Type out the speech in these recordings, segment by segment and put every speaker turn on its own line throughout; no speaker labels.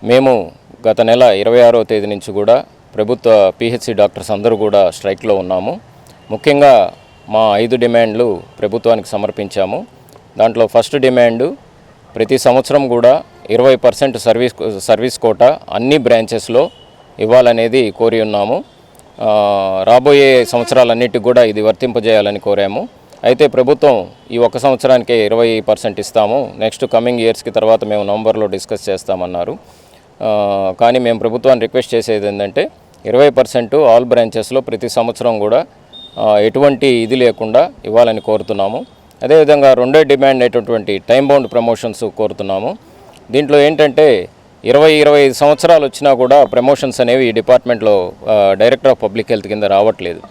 మేము గత నెల 26వ తేదీ నుంచి కూడా ప్రభుత్వ పిహెచ్సి డాక్టర్స్ అందరూ కూడా స్ట్రైక్లో ఉన్నాము. ముఖ్యంగా మా 5 డిమాండ్లు ప్రభుత్వానికి సమర్పించాము. దాంట్లో ఫస్ట్ డిమాండు ప్రతి సంవత్సరం కూడా 20% సర్వీస్ కోటా అన్ని బ్రాంచెస్లో ఇవ్వాలనేది కోరి ఉన్నాము. రాబోయే సంవత్సరాలన్నిటికి కూడా ఇది వర్తింపజేయాలని కోరాము. అయితే ప్రభుత్వం ఈ ఒక్క సంవత్సరానికే 20% ఇస్తాము, నెక్స్ట్ కమింగ్ ఇయర్స్కి తర్వాత మేము నవంబర్లో డిస్కస్ చేస్తామన్నారు. కానీ మేము ప్రభుత్వాన్ని రిక్వెస్ట్ చేసేది ఏంటంటే 20% ఆల్ బ్రాంచెస్లో ప్రతి సంవత్సరం కూడా ఎటువంటి ఇది లేకుండా ఇవ్వాలని కోరుతున్నాము. అదేవిధంగా రెండో డిమాండ్ అయినటువంటి టైం బౌండ్ ప్రమోషన్స్ కోరుతున్నాము. దీంట్లో ఏంటంటే 20-25 సంవత్సరాలు వచ్చినా కూడా ప్రమోషన్స్ అనేవి ఈ డిపార్ట్మెంట్లో డైరెక్టర్ ఆఫ్ పబ్లిక్ హెల్త్ కింద రావట్లేదు.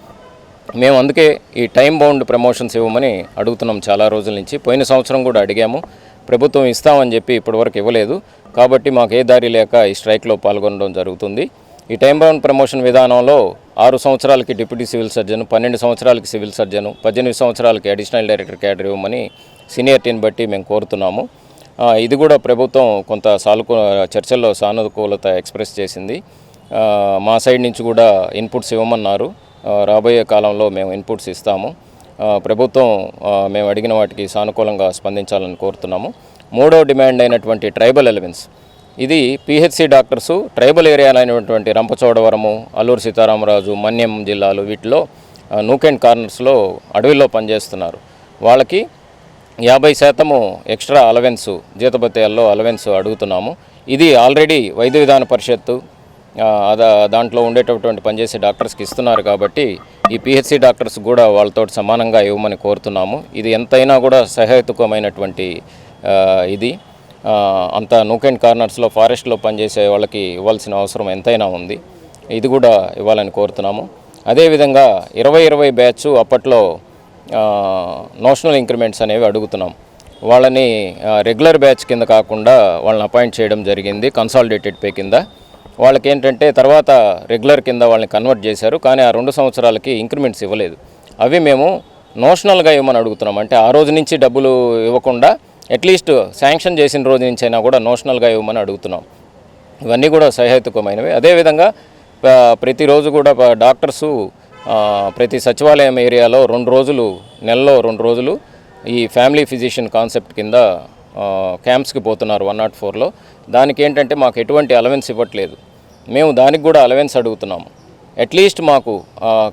మేము అందుకే ఈ టైం బౌండ్ ప్రమోషన్స్ ఇవ్వమని అడుగుతున్నాం చాలా రోజుల నుంచి. పోయిన సంవత్సరం కూడా అడిగాము, ప్రభుత్వం ఇస్తామని చెప్పి ఇప్పటివరకు ఇవ్వలేదు. కాబట్టి మాకు ఏ దారి లేక ఈ స్ట్రైక్లో పాల్గొనడం జరుగుతుంది. ఈ టైం బౌండ్ ప్రమోషన్ విధానంలో 6 సంవత్సరాలకి డిప్యూటీ సివిల్ సర్జన్, 12 సంవత్సరాలకి సివిల్ సర్జన్, 18 సంవత్సరాలకి అడిషనల్ డైరెక్టర్ క్యాడర్ ఇవ్వమని సీనియారిటీని బట్టి మేము కోరుతున్నాము. ఇది కూడా ప్రభుత్వం కొంత చర్చల్లో సానుకూలత ఎక్స్ప్రెస్ చేసింది. మా సైడ్ నుంచి కూడా ఇన్పుట్స్ ఇవ్వమన్నారు. రాబోయే కాలంలో మేము ఇన్పుట్స్ ఇస్తాము. ప్రభుత్వం మేము అడిగిన వాటికి సానుకూలంగా స్పందించాలని కోరుతున్నాము. మూడో డిమాండ్ అయినటువంటి ట్రైబల్ ఎలవెన్స్, ఇది పిహెచ్సి డాక్టర్సు ట్రైబల్ ఏరియాలో అయినటువంటి రంపచోడవరము, అల్లూరు సీతారామరాజు, మన్యం జిల్లాలు వీటిలో నూక్ అండ్ కార్నర్స్లో అడవిలో పనిచేస్తున్నారు. వాళ్ళకి 50% ఎక్స్ట్రా అలవెన్స్, జీతభత్యాల్లో అలవెన్స్ అడుగుతున్నాము. ఇది ఆల్రెడీ వైద్య విధాన పరిషత్తు దాంట్లో ఉండేటటువంటి పనిచేసే డాక్టర్స్కి ఇస్తున్నారు. కాబట్టి ఈ పిహెచ్సి డాక్టర్స్ కూడా వాళ్ళతో సమానంగా ఇవ్వమని కోరుతున్నాము. ఇది ఎంతైనా కూడా సహేతుకమైనటువంటి ఇది అంత నూక్ అండ్ కార్నర్స్లో ఫారెస్ట్లో పనిచేసే వాళ్ళకి ఇవ్వాల్సిన అవసరం ఎంతైనా ఉంది. ఇది కూడా ఇవ్వాలని కోరుతున్నాము. అదేవిధంగా 2020 బ్యాచ్ అప్పట్లో నోషనల్ ఇంక్రిమెంట్స్ అనేవి అడుగుతున్నాం. వాళ్ళని రెగ్యులర్ బ్యాచ్ కింద కాకుండా వాళ్ళని అపాయింట్ చేయడం జరిగింది కన్సాలిడేటెడ్ పే కింద. వాళ్ళకి ఏంటంటే తర్వాత రెగ్యులర్ కింద వాళ్ళని కన్వర్ట్ చేశారు. కానీ ఆ 2 సంవత్సరాలకి ఇంక్రిమెంట్స్ ఇవ్వలేదు. అవి మేము నోషనల్గా ఇవ్వమని అడుగుతున్నాం. అంటే ఆ రోజు నుంచి డబ్బులు ఇవ్వకుండా అట్లీస్ట్ శాంక్షన్ చేసిన రోజు నుంచి అయినా కూడా నోషనల్గా ఇవ్వమని అడుగుతున్నాం. ఇవన్నీ కూడా సహేతుకమైనవి. అదేవిధంగా ప్రతిరోజు కూడా డాక్టర్సు ప్రతి సచివాలయం ఏరియాలో 2 రోజులు, నెలలో 2 రోజులు ఈ ఫ్యామిలీ ఫిజిషియన్ కాన్సెప్ట్ కింద క్యాంప్స్కి పోతున్నారు 104లో. దానికి ఏంటంటే మాకు ఎటువంటి అలవెన్స్ ఇవ్వట్లేదు. మేము దానికి కూడా అలవెన్స్ అడుగుతున్నాము. అట్లీస్ట్ మాకు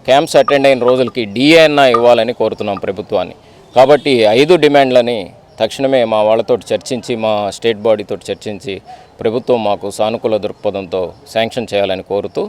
క్యాంప్స్ అటెండ్ అయిన రోజులకి డిఏ అన్నా ఇవ్వాలని కోరుతున్నాం ప్రభుత్వాన్ని. కాబట్టి 5 డిమాండ్లని తక్షణమే మా వాళ్ళతో చర్చించి, మా స్టేట్ బాడీతో చర్చించి ప్రభుత్వం మాకు సానుకూల దృక్పథంతో శాంక్షన్ చేయాలని కోరుతూ